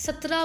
17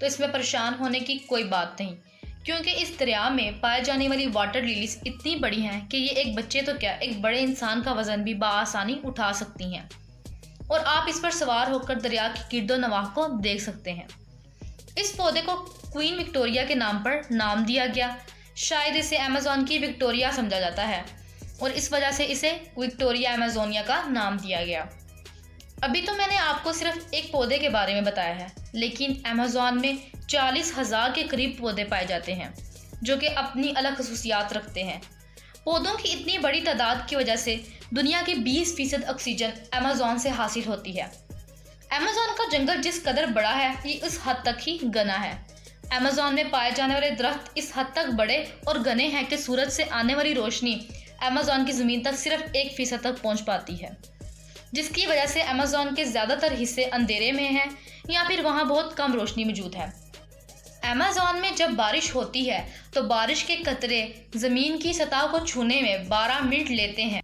تو اس میں پریشان ہونے کی کوئی بات نہیں، کیونکہ اس دریا میں پائے جانے والی واٹر لیلیز اتنی بڑی ہیں کہ یہ ایک بچے تو کیا، ایک بڑے انسان کا وزن بھی بآسانی اٹھا سکتی ہیں، اور آپ اس پر سوار ہو کر دریا کی گرد و نواح کو دیکھ سکتے ہیں۔ اس پودے کو کوئین وکٹوریہ کے نام پر نام دیا گیا، شاید اسے ایمیزون کی وکٹوریہ سمجھا جاتا ہے اور اس وجہ سے اسے وکٹوریہ ایمیزونیا کا نام دیا گیا۔ ابھی تو میں نے آپ کو صرف ایک پودے کے بارے میں بتایا ہے، لیکن ایمیزون میں 40,000 کے قریب پودے پائے جاتے ہیں جو کہ اپنی الگ خصوصیات رکھتے ہیں۔ پودوں کی اتنی بڑی تعداد کی وجہ سے دنیا کی 20% آکسیجن ایمیزون سے حاصل ہوتی ہے۔ ایمیزون کا جنگل جس قدر بڑا ہے، یہ اس حد تک ہی گنا ہے۔ ایمیزون میں پائے جانے والے درخت اس حد تک بڑے اور گنے ہیں کہ سورج سے آنے والی روشنی ایمیزون کی زمین تک صرف 1% تک پہنچ پاتی ہے، جس کی وجہ سے ایمیزون کے زیادہ تر حصے اندھیرے میں ہیں یا پھر وہاں بہت کم روشنی موجود ہے۔ ایمیزون میں جب بارش ہوتی ہے تو بارش کے قطرے زمین کی سطح کو چھونے میں 12 منٹ لیتے ہیں۔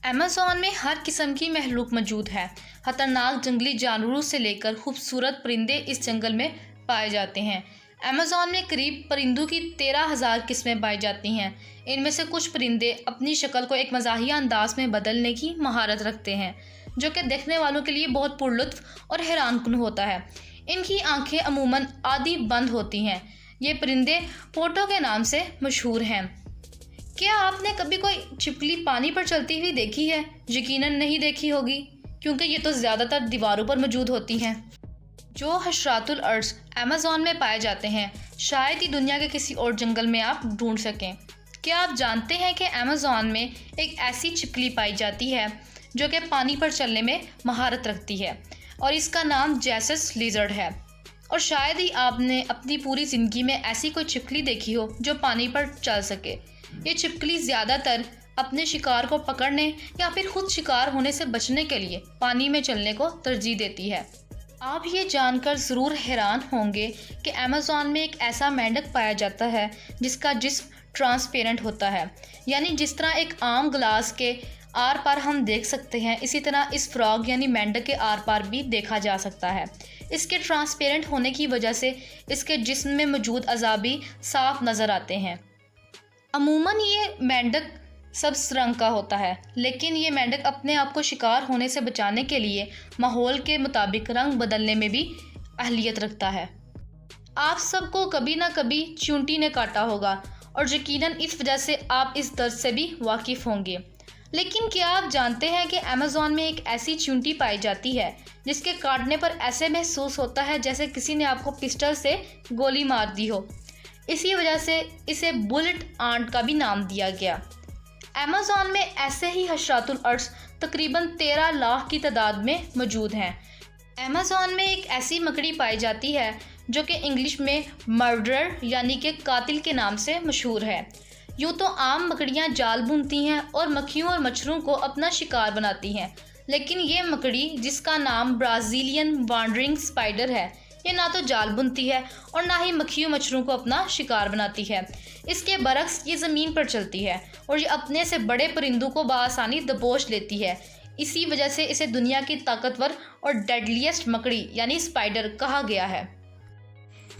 ایمیزون میں ہر قسم کی مخلوق موجود ہے۔ خطرناک جنگلی جانوروں سے لے کر خوبصورت پرندے اس جنگل میں پائے جاتے ہیں۔ ایمیزون میں قریب پرندوں کی 13,000 قسمیں پائی جاتی ہیں۔ ان میں سے کچھ پرندے اپنی شکل کو ایک مزاحیہ انداز میں بدلنے کی مہارت رکھتے ہیں، جو کہ دیکھنے والوں کے لیے بہت پرلطف اور حیران کن ہوتا ہے۔ ان کی آنکھیں عموماً آدھی بند ہوتی ہیں۔ یہ پرندے پوٹو کے نام سے مشہور ہیں۔ کیا آپ نے کبھی کوئی چھپکلی پانی پر چلتی ہوئی دیکھی ہے؟ یقیناً نہیں دیکھی ہوگی، کیونکہ یہ تو زیادہ تر دیواروں پر موجود ہوتی ہیں۔ جو حشرات الارض ایمیزون میں پائے جاتے ہیں، شاید ہی دنیا کے کسی اور جنگل میں آپ ڈھونڈ سکیں۔ کیا آپ جانتے ہیں کہ ایمیزون میں ایک ایسی چھپکلی پائی جاتی ہے جو کہ پانی پر چلنے میں مہارت رکھتی ہے، اور اس کا نام جیسس لیزرڈ ہے؟ اور شاید ہی آپ نے اپنی پوری زندگی میں ایسی کوئی چھپکلی دیکھی ہو جو پانی پر چل سکے۔ یہ چھپکلی زیادہ تر اپنے شکار کو پکڑنے یا پھر خود شکار ہونے سے بچنے کے لیے پانی میں چلنے کو ترجیح دیتی ہے۔ آپ یہ جان کر ضرور حیران ہوں گے کہ ایمیزون میں ایک ایسا مینڈک پایا جاتا ہے جس کا جسم ٹرانسپیرنٹ ہوتا ہے، یعنی جس طرح ایک عام گلاس کے آر پار ہم دیکھ سکتے ہیں، اسی طرح اس فراگ یعنی مینڈک کے آر پار بھی دیکھا جا سکتا ہے۔ اس کے ٹرانسپیرنٹ ہونے کی وجہ سے اس کے جسم میں موجود اعضاء بھی صاف نظر آتے ہیں۔ عموماً یہ مینڈک سبز رنگ کا ہوتا ہے، لیکن یہ مینڈک اپنے آپ کو شکار ہونے سے بچانے کے لیے ماحول کے مطابق رنگ بدلنے میں بھی اہلیت رکھتا ہے۔ آپ سب کو کبھی نہ کبھی چیونٹی نے کاٹا ہوگا، اور یقیناً اس وجہ سے آپ اس درد سے بھی واقف ہوں گے۔ لیکن کیا آپ جانتے ہیں کہ ایمیزون میں ایک ایسی چیونٹی پائی جاتی ہے جس کے کاٹنے پر ایسے محسوس ہوتا ہے جیسے کسی نے آپ کو پسٹل سے گولی مار دی ہو؟ اسی وجہ سے اسے بلٹ آنٹ کا بھی نام دیا گیا۔ ایمیزون میں ایسے ہی حشرات الارض تقریباً 13 لاکھ کی تعداد میں موجود ہیں۔ ایمیزون میں ایک ایسی مکڑی پائی جاتی ہے جو کہ انگلش میں مرڈرر یعنی کہ قاتل کے نام سے مشہور ہے۔ یوں تو عام مکڑیاں جال بنتی ہیں اور مکھیوں اور مچھروں کو اپنا شکار بناتی ہیں، لیکن یہ مکڑی جس کا نام برازیلین وانڈرنگ سپائڈر ہے، یہ نہ تو جال بنتی ہے اور نہ ہی مکھیوں مچھروں کو اپنا شکار بناتی ہے۔ اس کے برعکس یہ زمین پر چلتی ہے اور یہ اپنے سے بڑے پرندوں کو بآسانی دبوچ لیتی ہے۔ اسی وجہ سے اسے دنیا کی طاقتور اور ڈیڈلیسٹ مکڑی یعنی سپائڈر کہا گیا ہے۔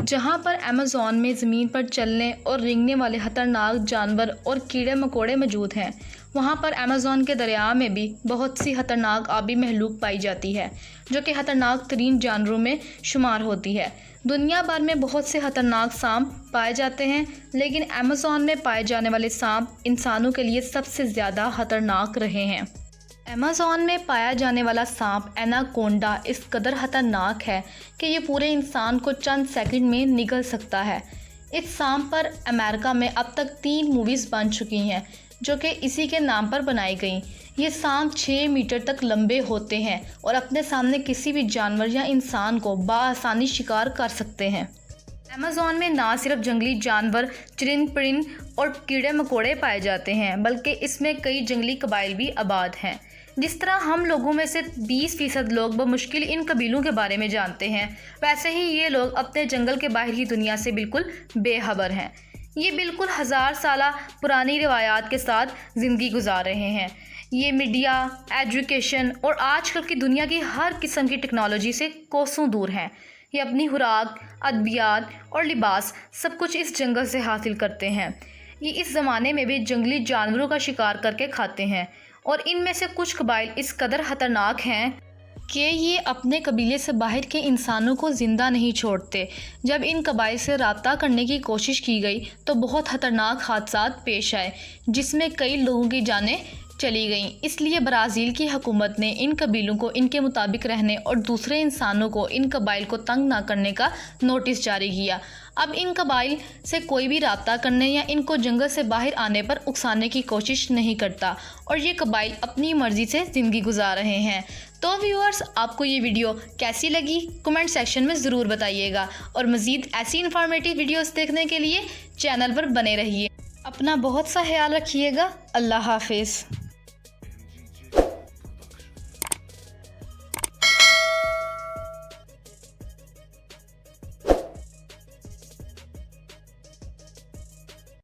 جہاں پر ایمیزون میں زمین پر چلنے اور رینگنے والے خطرناک جانور اور کیڑے مکوڑے موجود ہیں، وہاں پر ایمیزون کے دریا میں بھی بہت سی خطرناک آبی مخلوق پائی جاتی ہے جو کہ خطرناک ترین جانوروں میں شمار ہوتی ہے۔ دنیا بھر میں بہت سے خطرناک سانپ پائے جاتے ہیں، لیکن ایمیزون میں پائے جانے والے سانپ انسانوں کے لیے سب سے زیادہ خطرناک رہے ہیں۔ ایمیزون میں پایا جانے والا سانپ ایناکونڈا اس قدر خطرناک ہے کہ یہ پورے انسان کو چند سیکنڈ میں نگل سکتا ہے۔ اس سانپ پر امریکہ میں اب تک 3 موویز بن چکی ہیں جو کہ اسی کے نام پر بنائی گئیں۔ یہ سانپ 6 میٹر تک لمبے ہوتے ہیں اور اپنے سامنے کسی بھی جانور یا انسان کو بآسانی شکار کر سکتے ہیں۔ ایمیزون میں نہ صرف جنگلی جانور، چرند پرند اور کیڑے مکوڑے پائے جاتے ہیں، بلکہ اس میں کئی جنگلی قبائل بھی آباد ہیں۔ جس طرح ہم لوگوں میں سے 20% لوگ بمشکل ان قبیلوں کے بارے میں جانتے ہیں، ویسے ہی یہ لوگ اپنے جنگل کے باہر کی دنیا سے بالکل بے خبر ہیں۔ یہ بالکل 1000 سالہ پرانی روایات کے ساتھ زندگی گزار رہے ہیں۔ یہ میڈیا، ایجوکیشن اور آج کل کی دنیا کی ہر قسم کی ٹیکنالوجی سے کوسوں دور ہیں۔ یہ اپنی خوراک، ادویات اور لباس سب کچھ اس جنگل سے حاصل کرتے ہیں۔ یہ اس زمانے میں بھی جنگلی جانوروں کا شکار کر کے کھاتے ہیں، اور ان میں سے کچھ قبائل اس قدر خطرناک ہیں کہ یہ اپنے قبیلے سے باہر کے انسانوں کو زندہ نہیں چھوڑتے۔ جب ان قبائل سے رابطہ کرنے کی کوشش کی گئی تو بہت خطرناک حادثات پیش آئے، جس میں کئی لوگوں کی جانیں چلی گئیں۔ اس لیے برازیل کی حکومت نے ان قبیلوں کو ان کے مطابق رہنے اور دوسرے انسانوں کو ان قبائل کو تنگ نہ کرنے کا نوٹس جاری کیا۔ اب ان قبائل سے کوئی بھی رابطہ کرنے یا ان کو جنگل سے باہر آنے پر اکسانے کی کوشش نہیں کرتا، اور یہ قبائل اپنی مرضی سے زندگی گزار رہے ہیں۔ تو ویورز، آپ کو یہ ویڈیو کیسی لگی کمنٹ سیکشن میں ضرور بتائیے گا، اور مزید ایسی انفارمیٹیو ویڈیوز دیکھنے کے لیے چینل پر بنے رہیے۔ اپنا بہت سا خیال رکھیے گا۔ اللہ حافظ۔